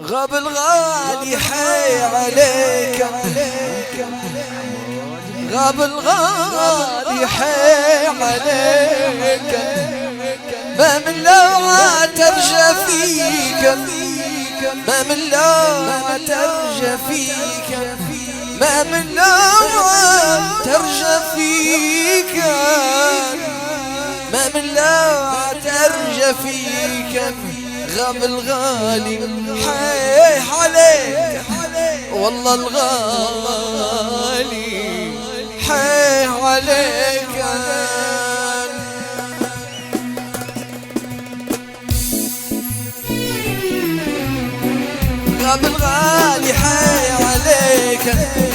غاب الغالي حي عليك، غاب الغالي حي عليك، ما من لوعة ترجى فيك، ما من لوعة ترجى فيك، ما من لوعة ترجى فيك، ما من لوعة ترجى فيك. غاب الغالي حي عليك، والله الغالي حي عليك. غاب الغالي حي عليك،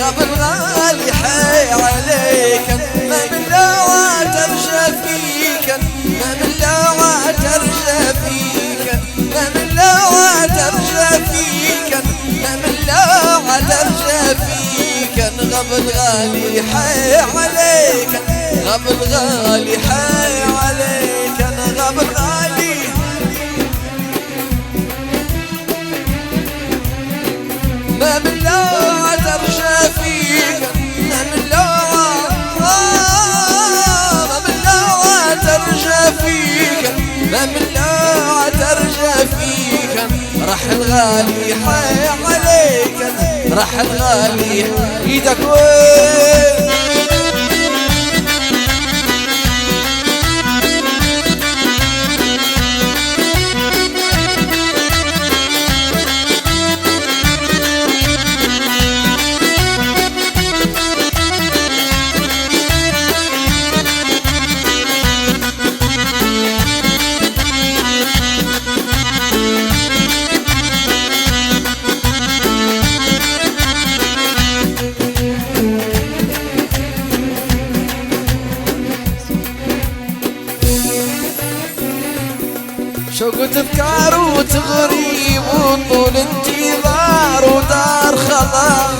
غاب الغالي حي عليك، ما من لوعة ترجى فيك، ما من لوعة ترجى فيك، ما من لوعة ترجى فيك، ما من لوعة ترجى فيك. غاب الغالي حي عليك، غاب الغالي حي عليك، غاب الغالي ما من لوعة ترجى فيك، ما من لوعة ما من لوعة ترجى فيك، ما من لوعة ترجى فيك. راح الغالي حي عليك، راح الغالي ايدك وين. شوق تفكار وتغريب وطول انتظار ودار خضار،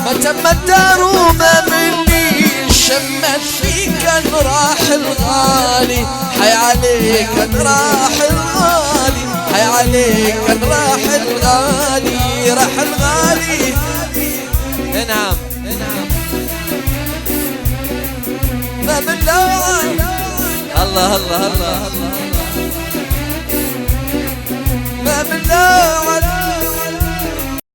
ما تم الدار وما مني شمت فيك راح الغالي حي عليك، راح الغالي حي عليك، راح الغالي راح الغالي. نعم ما من لوعة الله الله الله، ما من لوعة